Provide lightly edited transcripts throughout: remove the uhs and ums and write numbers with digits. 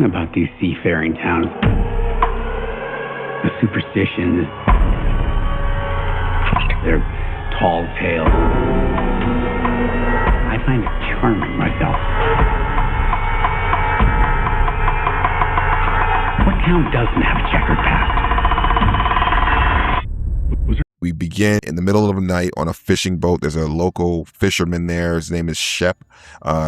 about these seafaring towns. The superstitions, their tall tales. I find it charming myself. What town doesn't have a checkered past? We begin in the middle of the night on a fishing boat. There's a local fisherman there. His name is Shep.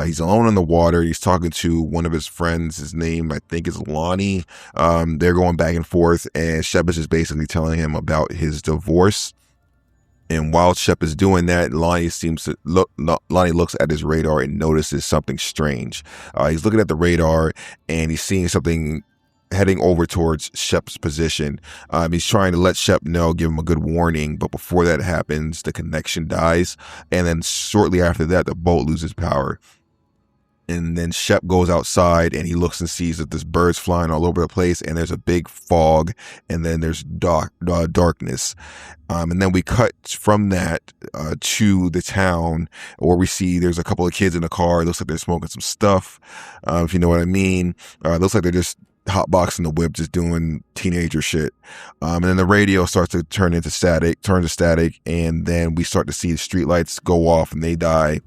He's alone in the water. He's talking to one of his friends. His name, I think, is Lonnie. They're going back and forth, and Shep is just basically telling him about his divorce. And while Shep is doing that, Lonnie looks at his radar and notices something strange. He's looking at the radar, and he's seeing something heading over towards Shep's position. He's trying to let Shep know, give him a good warning, but before that happens, the connection dies, and then shortly after that, the boat loses power. And then Shep goes outside, and he looks and sees that there's birds flying all over the place, and there's a big fog, and then there's darkness. And then we cut from that to the town, where we see there's a couple of kids in the car. It looks like they're smoking some stuff, if you know what I mean. It looks like they're just hotboxing the whip, just doing teenager shit. And then the radio starts to turn to static, and then we start to see the streetlights go off and they die.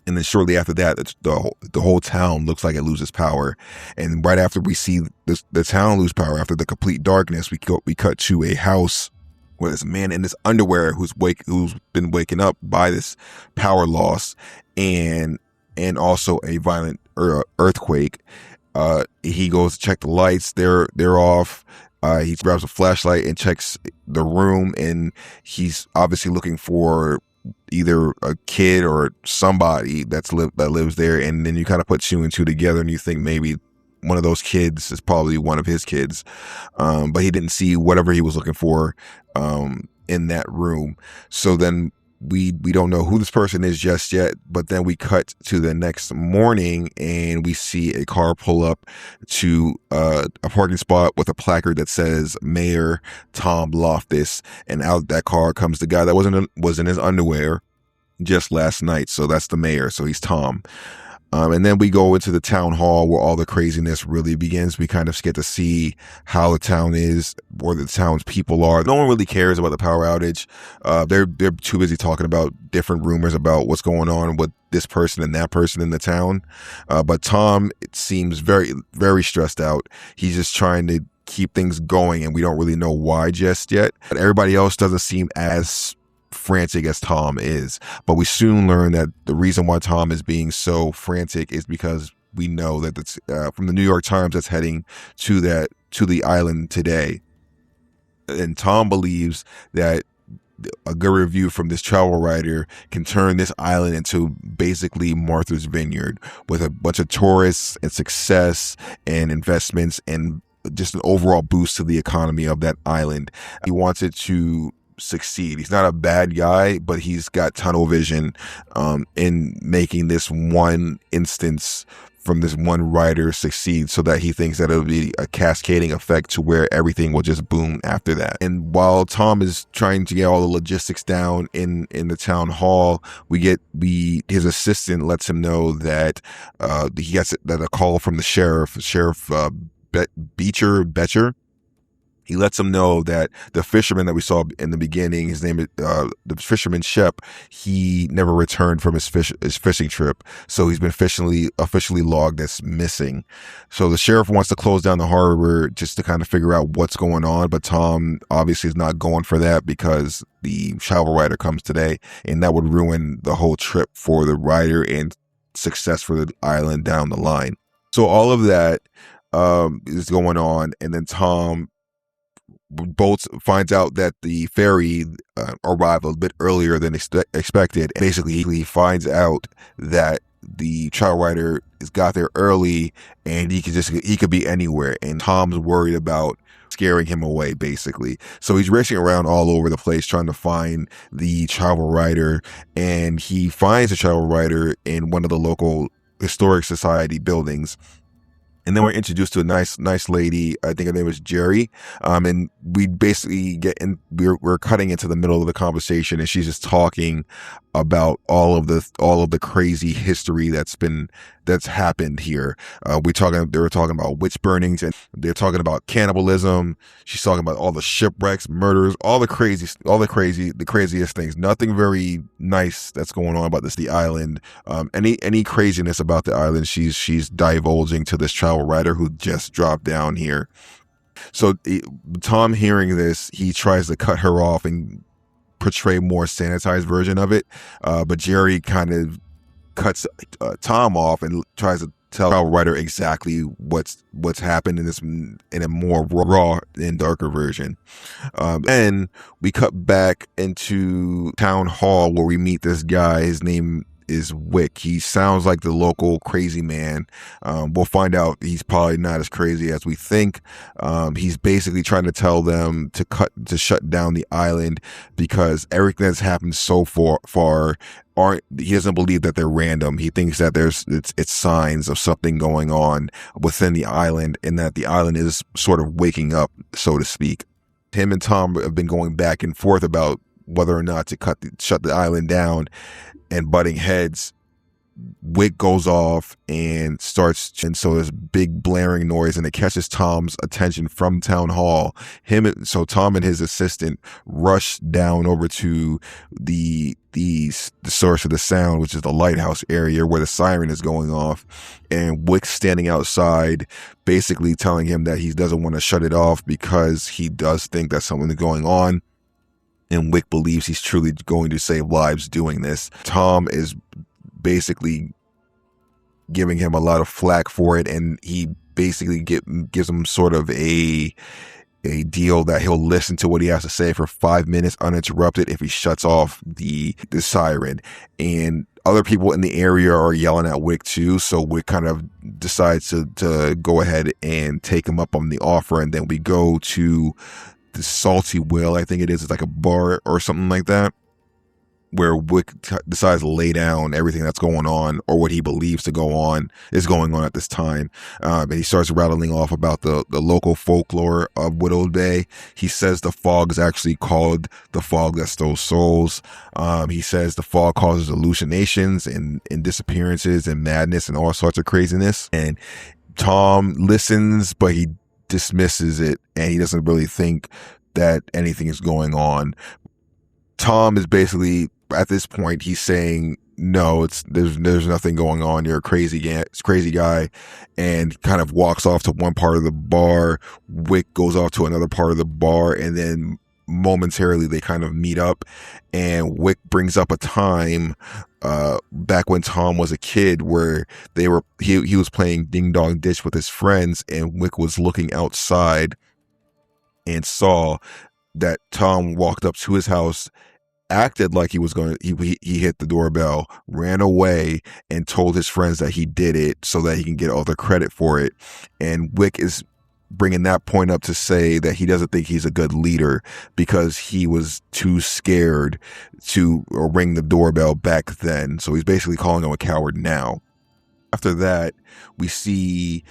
And then shortly after that, the whole town looks like it loses power. And right after we see the town lose power, after the complete darkness, we cut to a house where there's a man in his underwear who's been waking up by this power loss and also a violent earthquake. He goes to check the lights. They're off. He grabs a flashlight and checks the room, and he's obviously looking for either a kid or somebody that lives there. And then you kind of put two and two together, and you think maybe one of those kids is probably one of his kids. But he didn't see whatever he was looking for in that room. So then we don't know who this person is just yet, but then we cut to the next morning, and we see a car pull up to a parking spot with a placard that says Mayor Tom Loftus, and out of that car comes the guy that was in his underwear just last night. So that's the mayor. So he's Tom. And then we go into the town hall where all the craziness really begins. We kind of get to see how the town is, where the town's people are. No one really cares about the power outage. They're too busy talking about different rumors about what's going on with this person and that person in the town. But Tom, it seems very, very stressed out. He's just trying to keep things going, and we don't really know why just yet. But everybody else doesn't seem as frantic as Tom is, but we soon learn that the reason why Tom is being so frantic is because we know that it's from the New York Times that's heading to the island today, and Tom believes that a good review from this travel writer can turn this island into basically Martha's Vineyard, with a bunch of tourists and success and investments and just an overall boost to the economy of that island. He wants it to succeed. He's not a bad guy, but he's got tunnel vision in making this one instance from this one writer succeed, so that he thinks that it'll be a cascading effect to where everything will just boom after that. And while Tom is trying to get all the logistics down in the town hall, his assistant lets him know that he gets a call from the sheriff Beecher. He lets him know that the fisherman that we saw in the beginning, his name is the fisherman Shep, he never returned from his fishing trip. So he's been officially logged as missing. So the sheriff wants to close down the harbor just to kind of figure out what's going on. But Tom obviously is not going for that, because the travel writer comes today, and that would ruin the whole trip for the writer and success for the island down the line. So all of that is going on, and then Tom Bolts finds out that the ferry arrived a bit earlier than expected. Basically, he finds out that the travel writer has got there early, and he could be anywhere. And Tom's worried about scaring him away, basically. So he's racing around all over the place trying to find the travel writer, and he finds the travel writer in one of the local historic society buildings. And then we're introduced to a nice lady. I think her name is Jerry. And we basically we're cutting into the middle of the conversation, and she's just talking about all of the crazy history that's happened here. They were talking about witch burnings, and they're talking about cannibalism. She's talking about all the shipwrecks, murders, the craziest things. Nothing very nice that's going on about the island. Any craziness about the island, she's divulging to this travel writer who just dropped down here. So Tom, hearing this, he tries to cut her off and portray more sanitized version of it, but Jerry kind of cuts Tom off and tries to tell our writer exactly what's happened in a more raw and darker version. And we cut back into town hall where we meet this guy. His name is Wick. He sounds like the local crazy man. We'll find out he's probably not as crazy as we think. He's basically trying to tell them to shut down the island because everything that's happened so far he doesn't believe that they're random. He thinks that it's signs of something going on within the island, and that the island is sort of waking up, so to speak. Him and Tom have been going back and forth about whether or not to shut the island down, and butting heads. Wick goes off and so there's big blaring noise, and it catches Tom's attention from town hall. So Tom and his assistant rush down over to the source of the sound, which is the lighthouse area where the siren is going off, and Wick's standing outside basically telling him that he doesn't want to shut it off because he does think that something is going on. And Wick believes he's truly going to save lives doing this. Tom is basically giving him a lot of flack for it, and he basically gives him sort of a deal that he'll listen to what he has to say for 5 minutes uninterrupted if he shuts off the siren. And other people in the area are yelling at Wick too, so Wick kind of decides to go ahead and take him up on the offer. And then we go to the Salty Whale, I think it is. It's like a bar or something like that, where Wick decides to lay down everything that's going on, or what he believes is going on at this time. And he starts rattling off about the local folklore of Widow Bay. He says the fog is actually called the fog that stole souls. He says the fog causes hallucinations and disappearances and madness and all sorts of craziness. And Tom listens, but he dismisses it, and he doesn't really think that anything is going on. Tom is basically, at this point, he's saying, no, there's nothing going on. You're a crazy guy, and kind of walks off to one part of the bar. Wick goes off to another part of the bar, and then momentarily they kind of meet up, and Wick brings up a time back when Tom was a kid where he was playing Ding Dong Ditch with his friends, and Wick was looking outside and saw that Tom walked up to his house, acted like he hit the doorbell, ran away, and told his friends that he did it so that he can get all the credit for it. And Wick is bringing that point up to say that he doesn't think he's a good leader because he was too scared to ring the doorbell back then. So he's basically calling him a coward now. After that, we see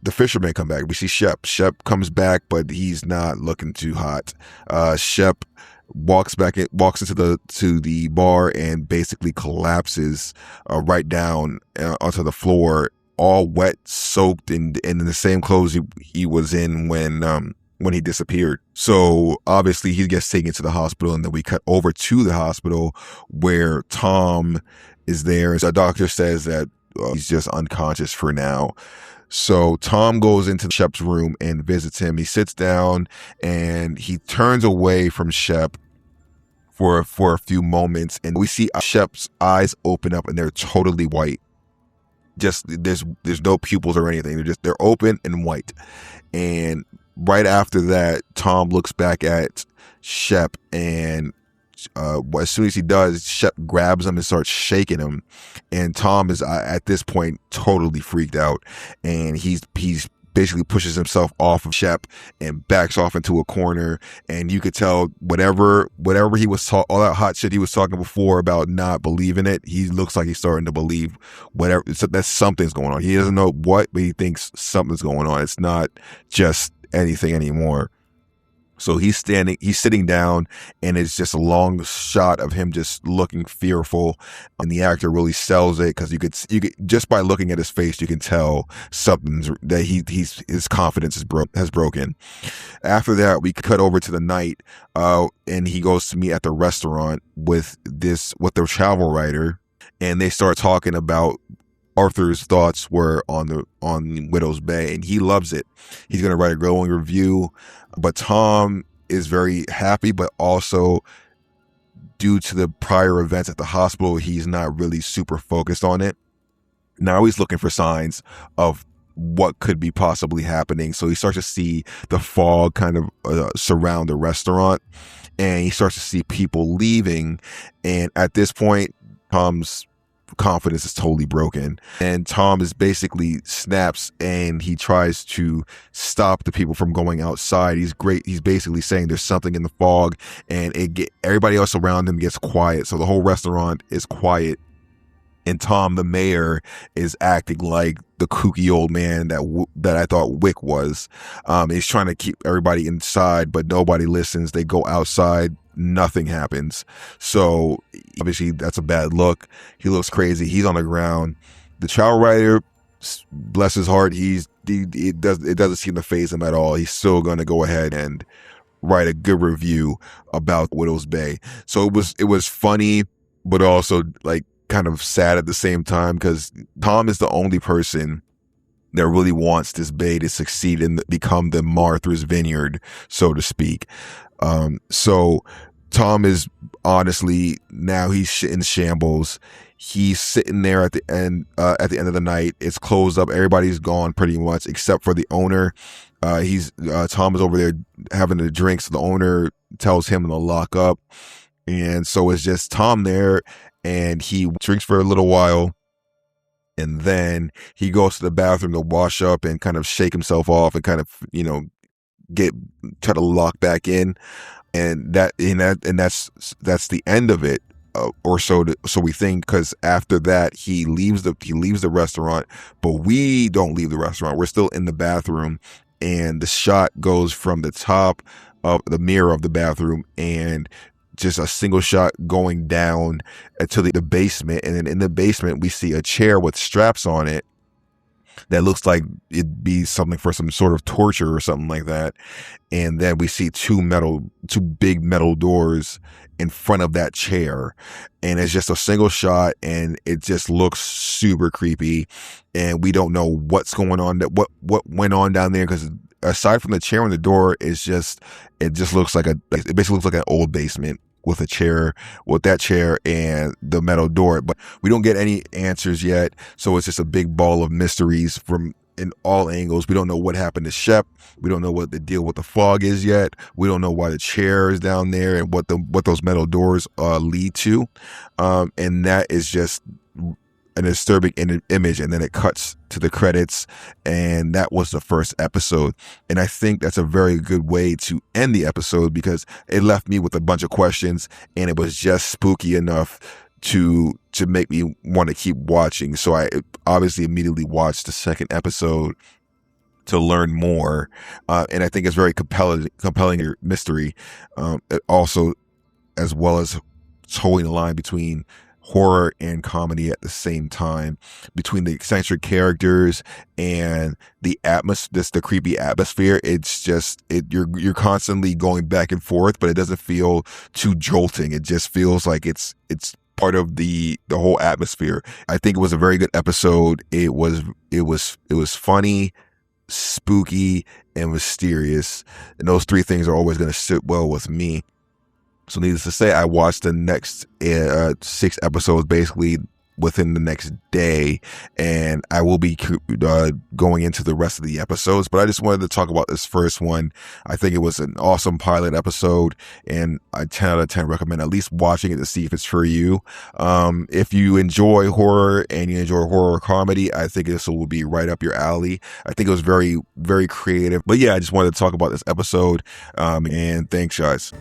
the fisherman come back. We see Shep. Shep comes back, but he's not looking too hot. Shep walks into the bar and basically collapses right down onto the floor, all wet, soaked, and in the same clothes he was in when he disappeared. So obviously he gets taken to the hospital, and then we cut over to the hospital where Tom is there. The doctor says that he's just unconscious for now. So Tom goes into Shep's room and visits him. He sits down and he turns away from Shep for a few moments, and we see Shep's eyes open up, and they're totally white. Just there's no pupils or anything. They're open and white. And right after that, Tom looks back at Shep, and as soon as he does, Shep grabs him and starts shaking him, and Tom is at this point totally freaked out, and he's basically pushes himself off of Shep and backs off into a corner. And you could tell whatever he was all that hot shit he was talking before about not believing it, he looks like he's starting to believe whatever. So that something's going on. He doesn't know what, but he thinks something's going on. It's not just anything anymore. So he's sitting down, and it's just a long shot of him just looking fearful. And the actor really sells it, because you could just by looking at his face, you can tell something's that his confidence has broken. After that, we cut over to the night, and he goes to meet at the restaurant with the travel writer, and they start talking about Arthur's thoughts were on Widow's Bay, and he loves it. He's going to write a glowing review, but Tom is very happy, but also due to the prior events at the hospital, he's not really super focused on it. Now he's looking for signs of what could be possibly happening. So he starts to see the fog kind of surround the restaurant, and he starts to see people leaving. And at this point, Tom's confidence is totally broken, and Tom is basically snaps, and he tries to stop the people from going outside. He's basically saying there's something in the fog, and everybody else around him gets quiet, so the whole restaurant is quiet. And Tom, the mayor, is acting like the kooky old man that I thought Wick was. He's trying to keep everybody inside, but nobody listens. They go outside. Nothing happens. So obviously that's a bad look. He looks crazy. He's on the ground. The travel writer, bless his heart, it doesn't seem to faze him at all. He's still going to go ahead and write a good review about Widow's Bay. So it was funny, but also like kind of sad at the same time, because Tom is the only person that really wants this bay to succeed and become the Martha's Vineyard, so to speak. So Tom is honestly, now he's in shambles. He's sitting there at the end of the night. It's closed up. Everybody's gone pretty much except for the owner. Tom is over there having a drink. So the owner tells him to lock up. And so it's just Tom there, and he drinks for a little while. And then he goes to the bathroom to wash up and kind of shake himself off and kind of, try to lock back in. And that's the end of it, or so we think, because after that he leaves the restaurant, but we don't leave the restaurant. We're still in the bathroom, and the shot goes from the top of the mirror of the bathroom and just a single shot going down to the basement. And then in the basement we see a chair with straps on it that looks like it'd be something for some sort of torture or something like that. And then we see two big metal doors in front of that chair. And it's just a single shot, and it just looks super creepy. And we don't know what's going on, what went on down there, because aside from the chair and the door, it basically looks like an old basement with that chair and the metal door. But we don't get any answers yet. So it's just a big ball of mysteries from in all angles. We don't know what happened to Shep. We don't know what the deal with the fog is yet. We don't know why the chair is down there and what those metal doors lead to. And that is just a disturbing image. And then it cuts to the credits, and that was the first episode. And I think that's a very good way to end the episode, because it left me with a bunch of questions, and it was just spooky enough to make me want to keep watching. So I obviously immediately watched the second episode to learn more. And I think it's very compelling mystery. Also, as well as towing the line between horror and comedy at the same time, between the eccentric characters and the the creepy atmosphere. It's just you're constantly going back and forth, but it doesn't feel too jolting. It just feels like it's part of the whole atmosphere. I think it was a very good episode. It was funny, spooky, and mysterious, and those three things are always going to sit well with me. So needless to say, I watched the next 6 episodes basically within the next day, and I will be going into the rest of the episodes, but I just wanted to talk about this first one. I think it was an awesome pilot episode, and I 10 out of 10 recommend at least watching it to see if it's for you. If you enjoy horror and you enjoy horror comedy, I think this will be right up your alley. I think it was very, very creative. But yeah, I just wanted to talk about this episode, and thanks, guys.